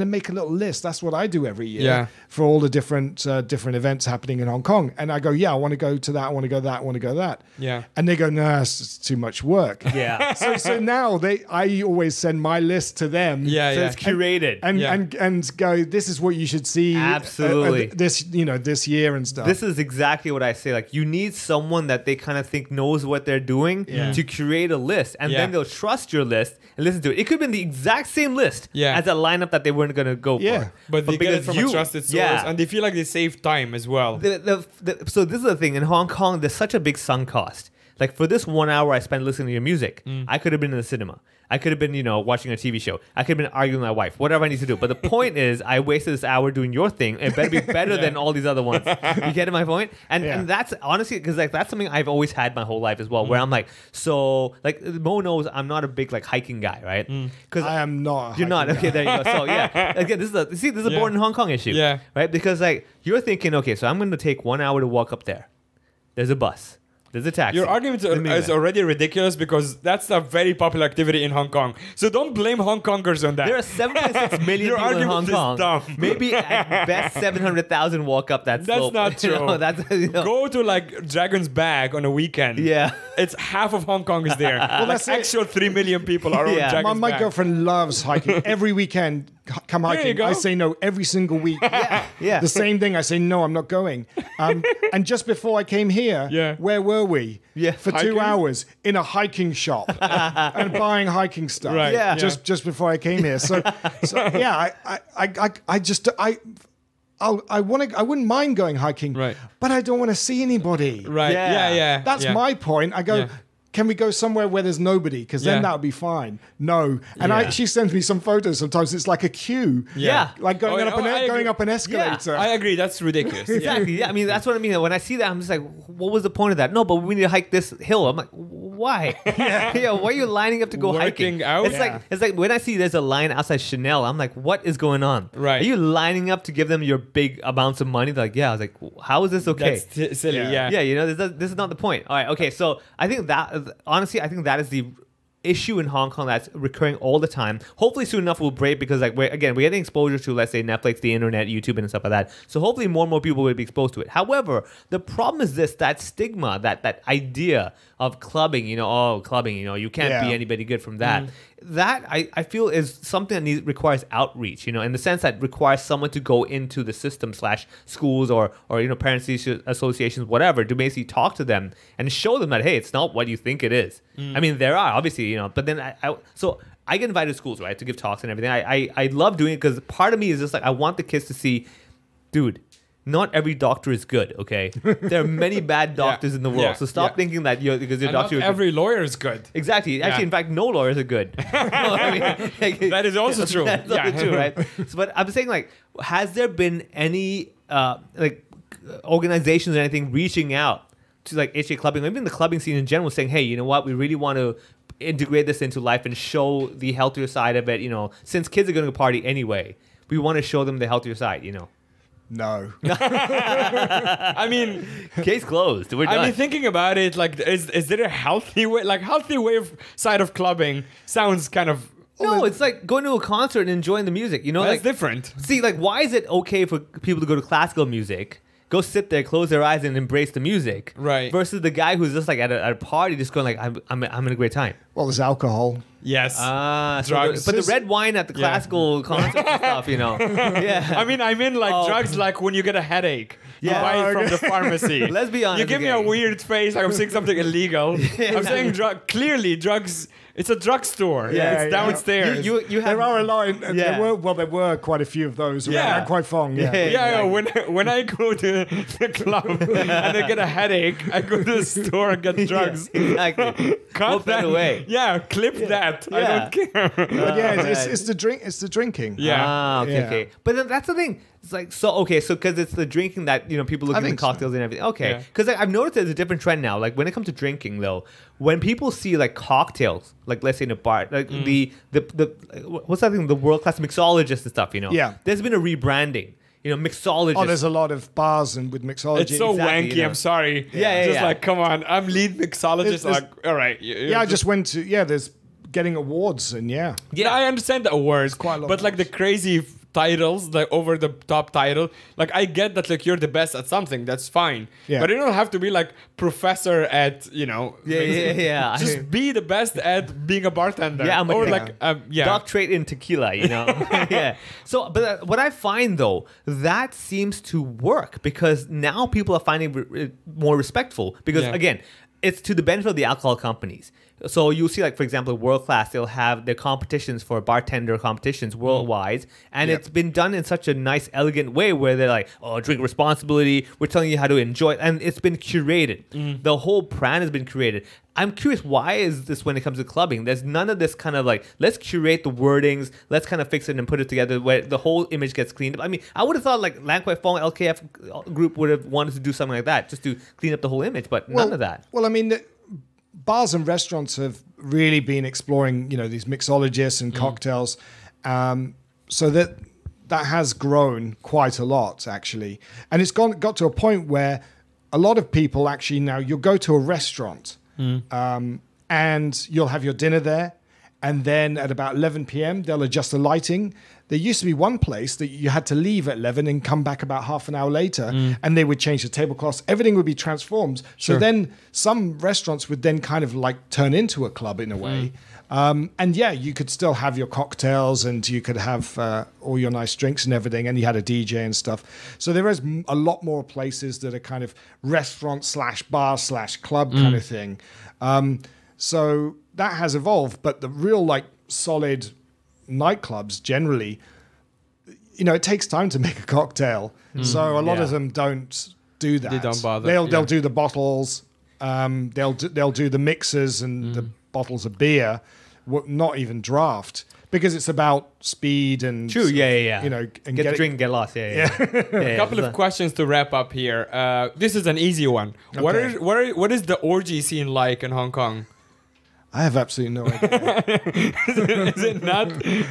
make a little list. That's what I do every year for all the different events happening in Hong Kong. And I go, yeah, I want to go to that, I want to go that, I want to go that. Yeah. And they go, no, it's too much work. Yeah. So now I always send my list to them. Yeah. So it's curated. And go, this is what you should see. Absolutely. This year and stuff. This is exactly what I say. Like, you need someone that they kind of think knows what they're doing to create a list, and then they'll trust your list and listen to it. It could have been the exact same list as a lineup that they weren't going to go for. But they get it from a trusted source, and they feel like they save time as well. So this is the thing. In Hong Kong, there's such a big sunk cost. Like for this 1 hour I spent listening to your music, I could have been in the cinema. I could have been, watching a TV show. I could have been arguing with my wife, whatever I need to do. But the point is, I wasted this hour doing your thing. It better be better than all these other ones. You get my point? And that's honestly, because like that's something I've always had my whole life as well, where I'm like, so like Mo knows I'm not a big like hiking guy, right? Because I am not. You're not. Okay, there you go. So yeah, again, this is a born in Hong Kong issue. Yeah. Right? Because like you're thinking, okay, so I'm going to take 1 hour to walk up there. There's a bus. There's a taxi. Your argument is already ridiculous because that's a very popular activity in Hong Kong. So don't blame Hong Kongers on that. There are 76 million Your people in Hong argument is Kong. dumb. Maybe at best 700,000 walk up that slope. That's not true. Go to like Dragon's Bag on a weekend. Yeah. It's half of Hong Kong is there. Well, that's it. actual 3 million people are on Dragon's My Bag. girlfriend loves hiking. Every weekend, come There you hiking. go. I say no every single week. Yeah. The same thing. I say no, I'm not going. And just before I came here, where were we? Yeah. For Hiking? 2 hours in a hiking shop and buying hiking stuff. Right. Yeah. Just before I came here. So yeah, I wouldn't mind going hiking, Right. but I don't want to see anybody. Right. Yeah. Yeah. That's my point. I go, Yeah. can we go somewhere where there's nobody? Because then Yeah. that would be fine. No. And Yeah. she sends me some photos sometimes. It's like a queue. Yeah. Like going up I agree. an escalator. I agree. That's ridiculous. Exactly. Yeah. I mean, that's what I mean. When I see that, I'm just like, what was the point of that? No, but we need to hike this hill. I'm like, why? Yeah. Why are you lining up to go Working hiking? out? It's like when I see there's a line outside Chanel, I'm like, what is going on? Right. Are you lining up to give them your big amounts of money? They're like, yeah. I was like, how is this okay? That's silly. Yeah. Yeah, this is not the point. All right, okay, so I think that, honestly, I think that is the issue in Hong Kong that's recurring all the time. Hopefully soon enough we'll break because like we're getting exposure to, let's say, Netflix, the internet, YouTube, and stuff like that. So hopefully more and more people will be exposed to it. However, the problem is that stigma, that idea of clubbing, clubbing, you can't be anybody good from that. That I feel is something that requires outreach, in the sense that requires someone to go into the system / schools or parents associations, whatever, to basically talk to them and show them that, hey, it's not what you think it is. I mean, there are obviously, but then I get invited to schools, right, to give talks and everything. I love doing it because part of me is just like, I want the kids to see, dude, not every doctor is good, okay? There are many bad doctors in the world. So stop thinking that because your doctor Not every lawyer is good. Exactly. Actually, in fact, no lawyers are good. That is also true. That's also true, right? So, but I'm saying, like, has there been any organizations or anything reaching out to like HKClubbing, maybe in the clubbing scene in general, saying, hey, you know what, we really want to integrate this into life and show the healthier side of it, since kids are going to party anyway, we want to show them the healthier side, No. I mean, case closed. We're done. I mean, thinking about it, like, is there a healthy way? Like, healthy way side of clubbing sounds kind of. No, it's like going to a concert and enjoying the music. That's like different. See, like, why is it okay for people to go to classical music, go sit there, close their eyes, and embrace the music, right? Versus the guy who's just like at a party, just going like, I'm in a great time. Well, there's alcohol. Yes. Drugs. But the red wine at the classical concert and stuff, Yeah. I mean like drugs, like when you get a headache. You buy it from the pharmacy. Let's be honest. You give me a weird face like I'm saying something illegal. I'm saying clearly drugs. It's a drugstore. It's downstairs. You have, there are a line. There were quite a few of those. Yeah. Quite fun. When I go to the club and I get a headache, I go to the store and get drugs. Exactly. Cut that away. Yeah, clip that. I don't care. But it's the drink. It's the drinking. Yeah. Okay. But then that's the thing. It's like, so because it's the drinking that people look at the cocktails and everything. Okay, because I've noticed there's a different trend now. Like when it comes to drinking, though, when people see like cocktails, like let's say in a bar, like the what's that thing? The world class mixologists and stuff. Yeah. There's been a rebranding. Mixologists. Oh, there's a lot of bars and with mixology. It's so wanky. I'm sorry. Yeah. Like, come on. I'm lead mixologist. Like, all right. I just went to there's getting awards and Yeah, I understand the awards, quite a lot but of like the crazy titles, like over the top title, like I get that like you're the best at something, that's fine. But you don't have to be like professor at Just be the best at being a bartender. Doctorate in tequila. Yeah. So, but what I find though, that seems to work because now people are finding it more respectful because again. it's to the benefit of the alcohol companies. So you'll see, like, for example, World Class, they'll have their competitions for bartender competitions worldwide. And it's been done in such a nice, elegant way where they're like, oh, drink responsibility. We're telling you how to enjoy it. And it's been curated. The whole brand has been curated. I'm curious, why is this when it comes to clubbing? There's none of this kind of like, let's curate the wordings, let's kind of fix it and put it together where the whole image gets cleaned up. I mean, I would have thought like Lan Kwai Fong, LKF group would have wanted to do something like that, just to clean up the whole image, but none of that. Well, I mean, bars and restaurants have really been exploring, these mixologists and cocktails, so that has grown quite a lot, actually. And it's got to a point where a lot of people actually now, you'll go to a restaurant, and you'll have your dinner there, and then at about 11 p.m. they'll adjust the lighting. There used to be one place that you had to leave at 11 and come back about half an hour later, and they would change the tablecloths. Everything would be transformed. Sure. So then some restaurants would then kind of like turn into a club in a way. And yeah, you could still have your cocktails and you could have all your nice drinks and everything, and you had a DJ and stuff. So there is a lot more places that are kind of restaurant / bar / club kind of thing. So that has evolved, but the real like solid nightclubs generally, it takes time to make a cocktail. So a lot of them don't do that. They don't bother. They'll do the bottles. They'll do the mixers and the bottles of beer, not even draft, because it's about speed and True, yeah. And Get the drink and get lost. Yeah. A couple of questions to wrap up here. This is an easy one. Okay. What is the orgy scene like in Hong Kong? I have absolutely no idea.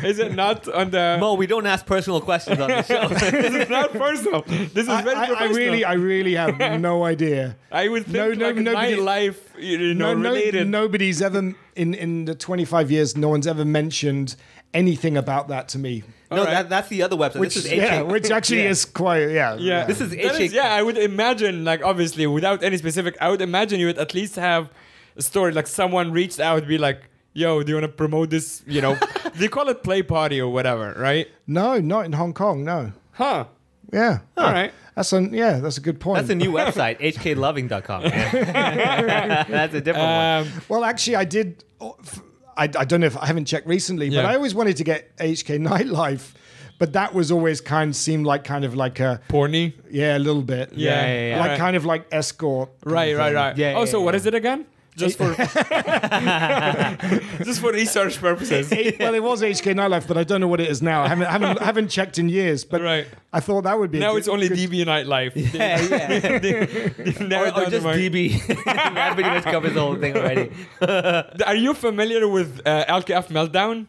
Is it not on the... Mo, we don't ask personal questions on the show. This is not personal. This is very professional. I really have no idea. I would think nightlife related. Nobody's ever in the 25 years. No one's ever mentioned anything about that to me. No, that's the other website. Which, this is which actually is quite Yeah. This is I would imagine, like, obviously without any specific, I would imagine you would at least have a story, like someone reached out, be like, yo, do you want to promote this? They call it play party or whatever, right? No, not in Hong Kong. No. Huh. Yeah. All right. That's a good point. That's a new website, HKLubbing.com. That's a different one. Well, actually, I did. I don't know if I haven't checked recently, but I always wanted to get HK Nightlife. But that was always seemed like a porny. Yeah, a little bit. Yeah. Like kind of like escort. Right. Yeah. So what is it again? Just for just for research purposes. Well, it was HK Nightlife, but I don't know what it is now. I haven't checked in years. But I thought that would be. Now it's only DB Nightlife. Or just DB. That pretty much covers the whole thing already. Are you familiar with LKF Meltdown?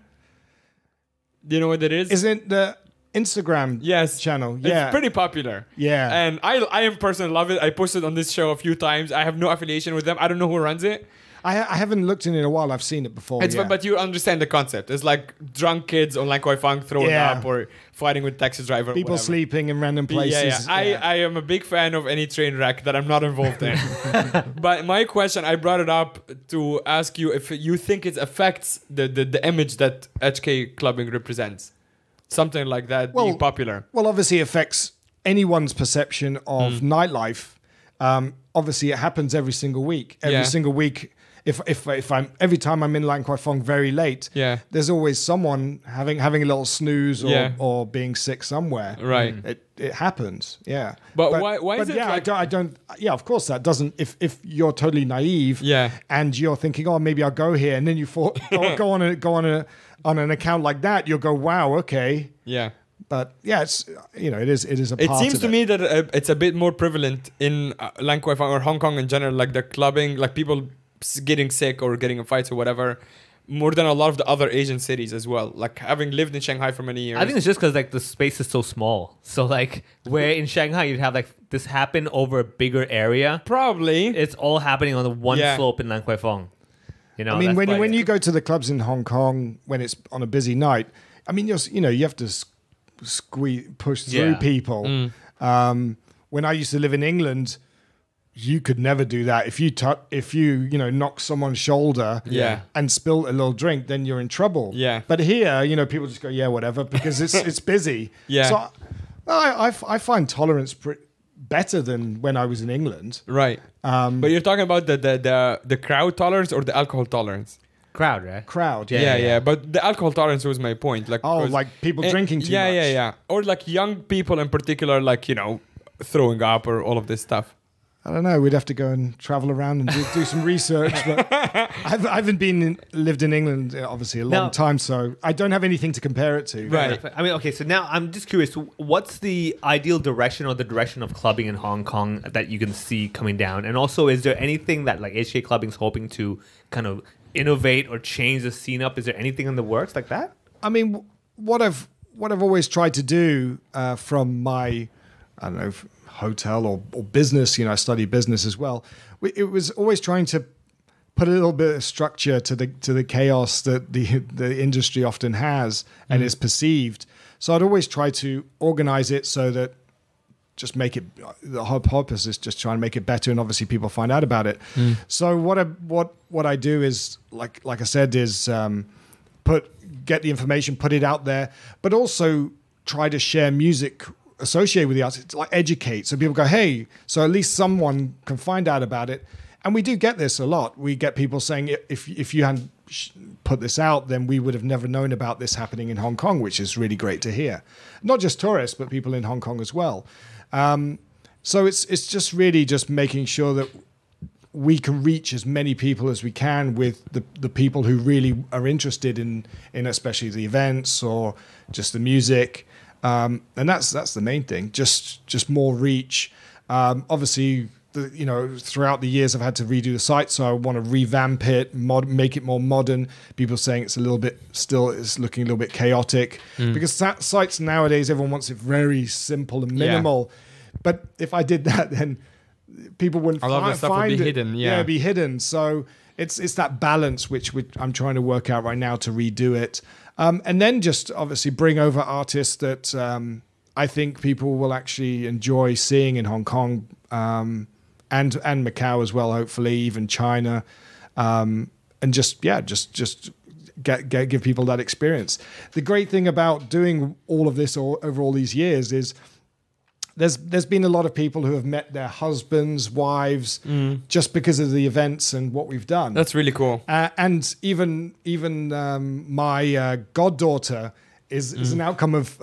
Do you know what it is? Isn't the Instagram channel? Yeah. It's pretty popular. Yeah. And I am personally love it. I posted on this show a few times. I have no affiliation with them. I don't know who runs it. I haven't looked in it in a while. I've seen it before. It's fun, but you understand the concept. It's like drunk kids on Lan Kwai Fong throwing up or fighting with taxi driver. People sleeping in random places. I am a big fan of any train wreck that I'm not involved in. But my question, I brought it up to ask you if you think it affects the image that HKClubbing represents. Something like that being popular. Well, obviously it affects anyone's perception of nightlife. Obviously it happens every single week. Every single week. If I'm every time I'm in Lan Kwai Fong very late, there's always someone having a little snooze or being sick somewhere. Right. It happens. Yeah. But why is it? Yeah, like, I don't. Yeah, of course that doesn't. If you're totally naive. And you're thinking, oh, maybe I'll go here, and then you go on an account like that, you'll go, wow, okay. Yeah. But yeah, it's it is a part. It seems to me that it's a bit more prevalent in Lan Kwai Fong or Hong Kong in general, like the clubbing, like people getting sick or getting in fights or whatever, more than a lot of the other Asian cities as well. Like having lived in Shanghai for many years. I think it's just because like the space is so small. So like where in Shanghai you'd have like this happen over a bigger area. Probably. It's all happening on the one slope in Lan Kwai Fong. I mean, when you go to the clubs in Hong Kong when it's on a busy night, I mean, you have to push through people. When I used to live in England, you could never do that. If you knock someone's shoulder and spill a little drink, then you're in trouble. Yeah. But here, people just go, yeah, whatever, because it's busy. Yeah. So I find tolerance better than when I was in England. Right. But you're talking about the crowd tolerance or the alcohol tolerance? Crowd, right? Crowd, Yeah. But the alcohol tolerance was my point. Like, like people drinking too much. Yeah. Or like young people in particular, like, throwing up or all of this stuff. I don't know. We'd have to go and travel around and do some research. But I haven't lived in England, obviously, a long time, so I don't have anything to compare it to. Right. I mean, okay, so now I'm just curious. What's the ideal direction or the direction of clubbing in Hong Kong that you can see coming down? And also, is there anything that like HK Clubbing's hoping to kind of innovate or change the scene up? Is there anything in the works like that? I mean, what I've always tried to do from my, I don't know, hotel or business, I study business as well. It was always trying to put a little bit of structure to the chaos that the industry often has and is perceived. So I'd always try to organize it so that just make it, the whole purpose is just trying to make it better, and obviously people find out about it. So what I do is like I said is get the information, put it out there, but also try to share music associated with the artist, like educate, so people go, hey, so at least someone can find out about it. And we do get this a lot. We get people saying, if you hadn't put this out, then we would have never known about this happening in Hong Kong, which is really great to hear. Not just tourists, but people in Hong Kong as well. So it's just really just making sure that we can reach as many people as we can with the people who really are interested in especially the events or just the music. And that's the main thing, just more reach. Obviously, throughout the years I've had to redo the site, so I want to revamp it, make it more modern. People saying it's looking a little bit chaotic because sites nowadays, everyone wants it very simple and minimal. But if I did that, then people wouldn't find it. A lot of the stuff would be hidden. Yeah, it'd be hidden. So it's that balance which I'm trying to work out right now to redo it. And then just obviously bring over artists that I think people will actually enjoy seeing in Hong Kong and Macau as well, hopefully, even China. And just give people that experience. The great thing about doing all of this over all these years is there's been a lot of people who have met their husbands, wives, just because of the events and what we've done. That's really cool. And even my goddaughter is an outcome of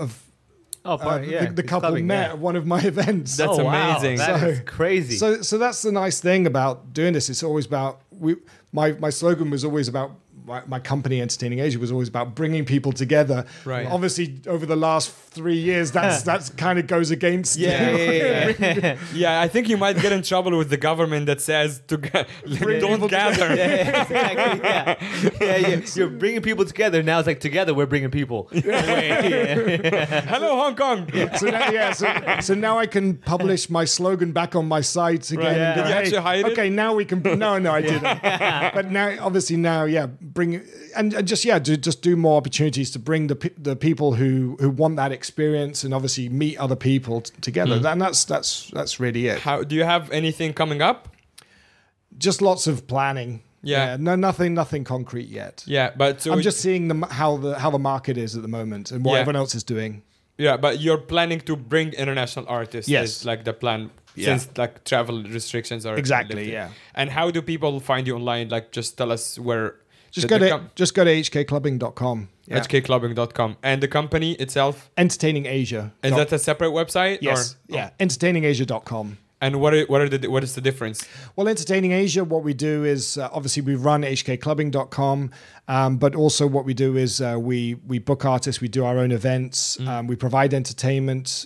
the couple met at one of my events. That's amazing. That is crazy. So that's the nice thing about doing this. It's always about my slogan was always about. My company, Entertaining Asia, was always about bringing people together. Right. Obviously, over the last 3 years, that's kind of goes against. Yeah. Yeah, I think you might get in trouble with the government that says don't gather. Yeah. You're bringing people together. Now it's like together we're bringing people. Hello, Hong Kong. So now I can publish my slogan back on my site again. Right. Did you actually hide it? Okay, now we can. No, I didn't. But now, bring and just do more opportunities to bring the people who want that experience and obviously meet other people together. And that's really it. How do you have anything coming up? Just lots of planning. No, nothing concrete yet. Yeah, but I'm just seeing how the market is at the moment and what everyone else is doing. Yeah, but you're planning to bring international artists. Yes, is like the plan. Since like travel restrictions are exactly lifted. Yeah. And how do people find you online? Like, just tell us where. Just go to HKClubbing.com. Yeah. HKClubbing.com. And the company itself? Entertaining Asia. Is that a separate website? Yes. EntertainingAsia.com. And what is the difference? Well, Entertaining Asia, what we do is obviously we run HKClubbing.com, but also what we do is we book artists, we do our own events, we provide entertainment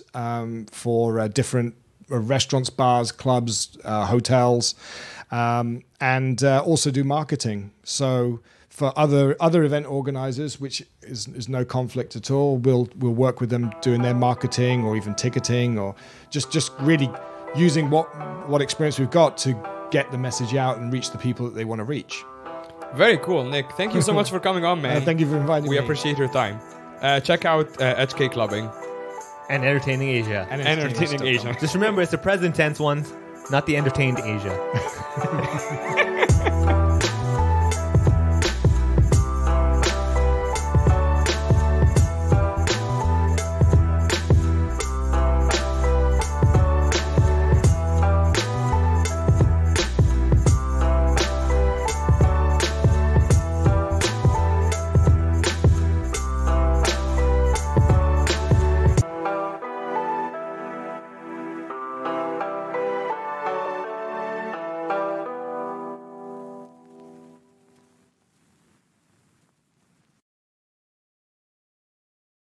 for different restaurants, bars, clubs, hotels, and also do marketing. So for other event organizers, which is no conflict at all, we'll work with them doing their marketing or even ticketing or just really using what experience we've got to get the message out and reach the people that they want to reach. Very cool, Nick. Thank you so much for coming on, man. Thank you for inviting me. We appreciate your time. Check out HK Clubbing. And Entertaining Asia. And Entertaining Asia. Just remember, it's the present tense ones, not the entertained Asia.